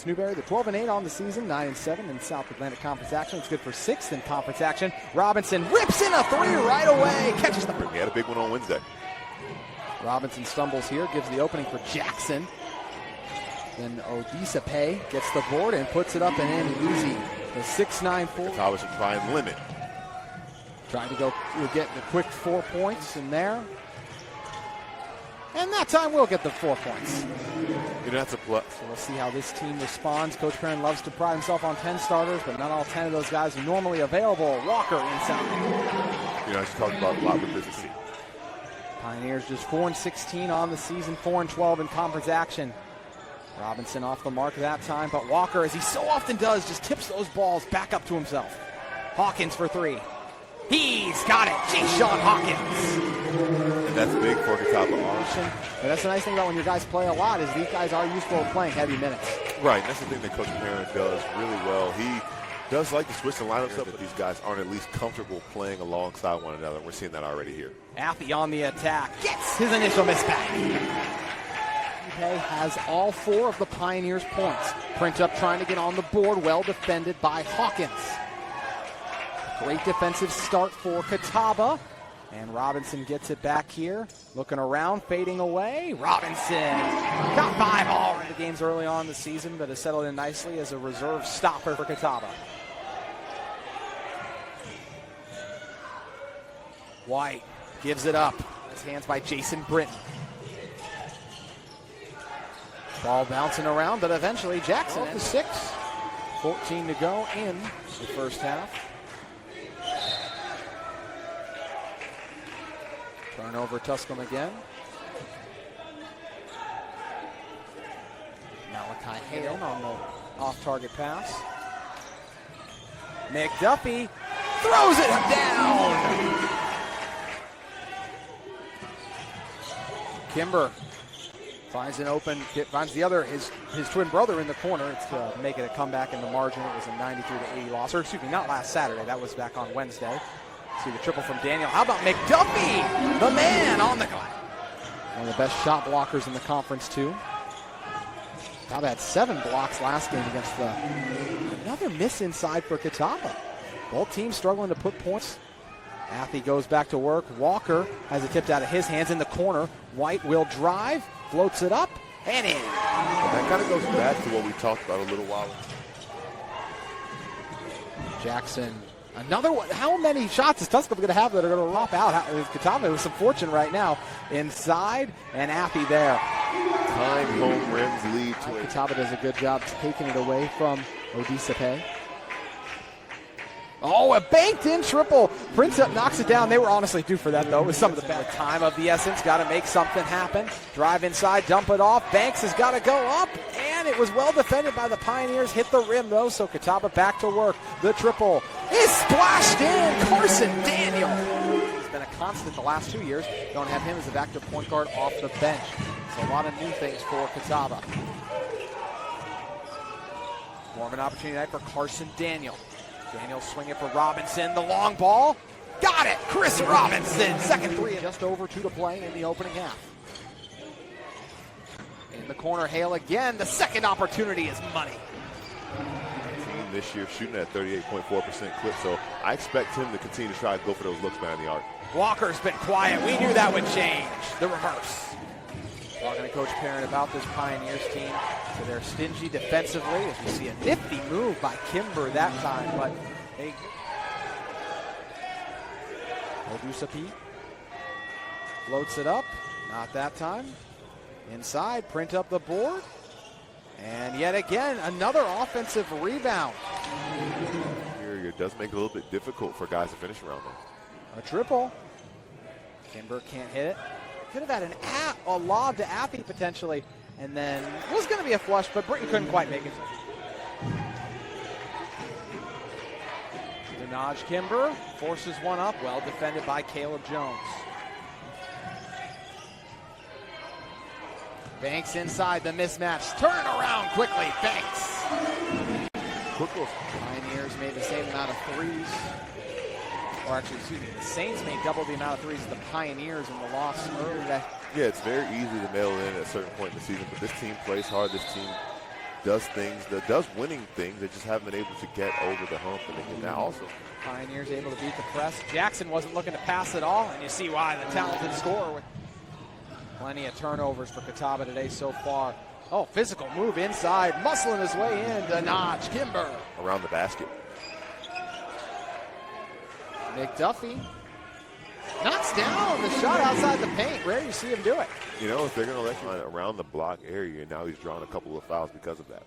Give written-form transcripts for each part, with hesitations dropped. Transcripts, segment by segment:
Newberry. They're 12-8 on the season, 9-7 in South Atlantic Conference action. It's good for 6th in conference action. Robinson rips in a 3 right away. Catches the... He had a big one on Wednesday. Robinson stumbles here, gives the opening for Jackson. Then Odisepe gets the board and puts it up and in easy. The 6-9 4. Catawba should try and limit. Trying to go, we'll get the quick 4 points in there. And that time we'll get the 4 points. You know, that's a plus. So we'll see how this team responds. Coach Perrin loves to pride himself on 10 starters, but not all 10 of those guys are normally available. Walker inside. You know, he's talked about a lot with this team. Pioneers just 4-16 on the season, 4-12 in conference action. Robinson off the mark that time, but Walker, as he so often does, just tips those balls back up to himself. Hawkins for 3. He's got it, Jay-Sean Hawkins. And that's big for Catawba. But that's the nice thing about when your guys play a lot is these guys are used to playing heavy minutes. Right, and that's the thing that Coach Perrin does really well. He does like to switch the lineups up, but these guys aren't at least comfortable playing alongside one another. We're seeing that already here. Affey on the attack, gets his initial misback. He has all 4 of the Pioneers' points. Print up trying to get on the board, well defended by Hawkins. Great defensive start for Catawba. And Robinson gets it back here. Looking around, fading away. Robinson got 5 already. The games early on in the season, but has settled in nicely as a reserve stopper for Catawba. White gives it up. His hands by Jason Britton. Ball bouncing around, but eventually Jackson at 6. 14 to go in the first half. Turnover Tusculum again. Malachi Hale on the off-target pass. McDuffie throws it down. Kimber finds an open, finds the other, his twin brother in the corner. It's to make it a comeback in the margin. It was a 93-80 loss, or excuse me, not last Saturday. That was back on Wednesday. See the triple from Daniel. How about McDuffie, the man on the glass? One of the best shot blockers in the conference, too. Catawba had 7 blocks last game against the... Another miss inside for Catawba. Both teams struggling to put points. Affey goes back to work. Walker has it tipped out of his hands in the corner. White will drive, floats it up, and in. And that kind of goes back to what we talked about a little while ago. Jackson. Another one. How many shots is Tusculum going to have that are going to lop out? Catawba with some fortune right now. Inside, and Affey there. Time home rims lead to it. Catawba does a good job taking it away from Odisepe. Oh, a banked-in triple. Prince up knocks it down. They were honestly due for that, though. It was some of the best time of the essence. Got to make something happen. Drive inside, dump it off. Banks has got to go up, and it was well defended by the Pioneers. Hit the rim, though, so Catawba back to work. The triple is splashed in. Carson Daniel. He's been a constant the last 2 years. Don't have him as a backup point guard off the bench. So a lot of new things for Catawba. More of an opportunity tonight for Carson Daniel. Daniel swinging for Robinson, the long ball. Got it, Chris Robinson. Second 3, just over 2 to play in the opening half. In the corner, Hale again. The second opportunity is money. Team this year shooting at 38.4% clip, so I expect him to continue to try to go for those looks behind the arc. Walker's been quiet. We knew that would change. The reverse. Talking to Coach Perrin about this Pioneers team. So they're stingy defensively, as we see a nifty move by Kimber that time, but they... Odisepe floats it up, not that time. Inside, print up the board, and yet again, another offensive rebound. Here it does make it a little bit difficult for guys to finish around them. A triple. Kimber can't hit it. Could have had a lob to Affey potentially, and then it was going to be a flush, but Britton couldn't quite make it. Denaj Kimber forces one up, well defended by Caleb Jones. Banks inside the mismatch. Turn it around quickly, Banks. Pioneers made the same amount of threes. Or actually, excuse me, the Saints made double the amount of threes as the Pioneers in the loss earlier. Yeah, it's very easy to mail in at a certain point in the season, but this team plays hard. This team does things, that does winning things. They just haven't been able to get over the hump. And again, now also Pioneers able to beat the press. Jackson wasn't looking to pass at all, and you see why. The talented scorer with plenty of turnovers for Catawba today so far. Oh, physical move inside, muscling his way in. Denaj Kimber around the basket. McDuffie knocks down the shot outside the paint. Rare you see him do it. You know, if they're going to let you around the block area, now he's drawing a couple of fouls because of that.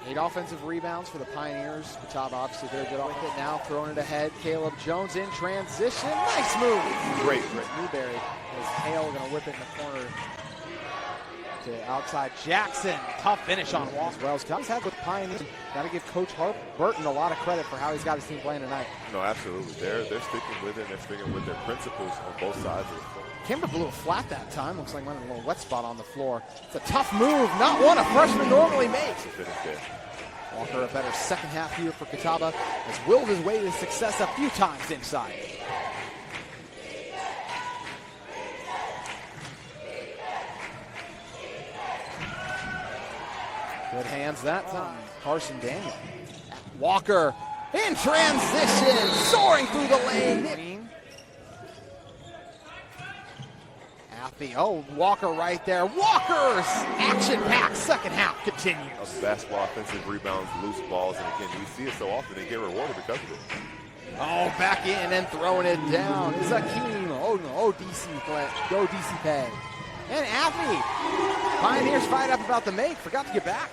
8 offensive rebounds for the Pioneers. Catawba obviously very good with it now, throwing it ahead. Caleb Jones in transition. Nice move. Great. Newberry is Hale going to whip it in the corner to outside Jackson. Tough finish on Walls. Wells. He's had with Pioneers. Got to give Coach Burton a lot of credit for how he's got his team playing tonight. No, absolutely. They're sticking with it, and they're sticking with their principles on both sides of the floor. Kimber blew it flat that time. Looks like went in a little wet spot on the floor. It's a tough move, not one a freshman normally makes. Walker, a better second half here for Catawba, has willed his way to success a few times inside. Good hands that time. Carson Daniel. Walker in transition, soaring through the lane. Oh, Walker right there. Walker's action-packed second half continues. Basketball, offensive rebounds, loose balls, and again, we see it so often they get rewarded because of it. Oh, back in and throwing it down. Is Akeem. Oh, no. Oh, DC play. Go DC pay. And Affy. Pioneers fired up about the make. Forgot to get back.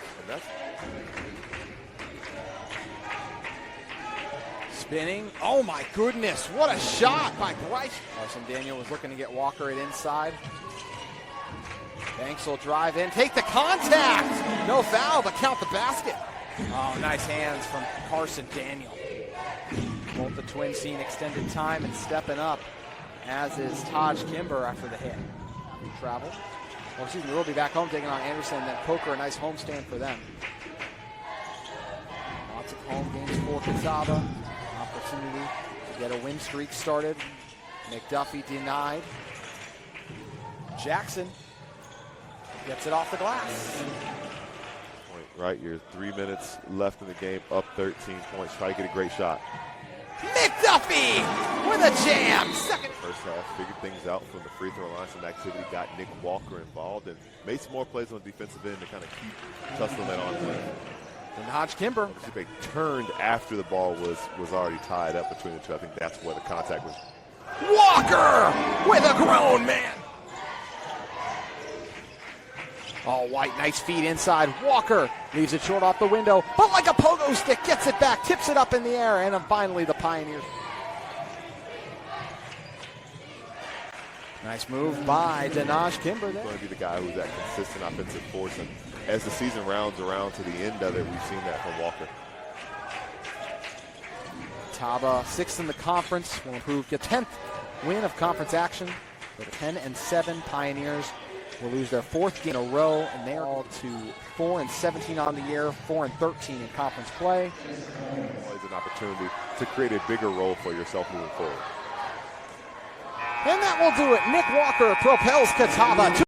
Spinning. Oh, my goodness. What a shot by Bryce. Carson Daniel was looking to get Walker it inside. Banks will drive in. Take the contact. No foul, but count the basket. Oh, nice hands from Carson Daniel. Both the twins seeing extended time and stepping up, as is Taj Kimber after the hit. Travel. Well, excuse me, we'll be back home taking on Anderson, then Poker, a nice homestand for them. Lots of home games for Catawba. Opportunity to get a win streak started. McDuffie denied. Jackson gets it off the glass. Right, you're 3 minutes left in the game, up 13 points. Try to get a great shot. McDuffie with a jam. Second. First half, figured things out from the free throw line. Some activity got Nick Walker involved and made some more plays on the defensive end to kind of keep Tusculum on play. And Hodge Kimber. They turned after the ball was already tied up between the two. I think that's where the contact was. Walker with a grown man. Oh, White, nice feed inside. Walker leaves it short off the window, but like a pogo stick, gets it back, tips it up in the air, and then finally the Pioneers. Nice move by Denaj Kimber there. He's going to be the guy who's that consistent offensive force, and as the season rounds around to the end of it, we've seen that from Walker. Catawba, 6th in the conference, will improve to 10th win of conference action. For the 10-7 Pioneers will lose their 4th game in a row, and they're all to 4-17 on the year, 4-13 in conference play. Always an opportunity to create a bigger role for yourself moving forward. And that will do it. Nick Walker propels Catawba to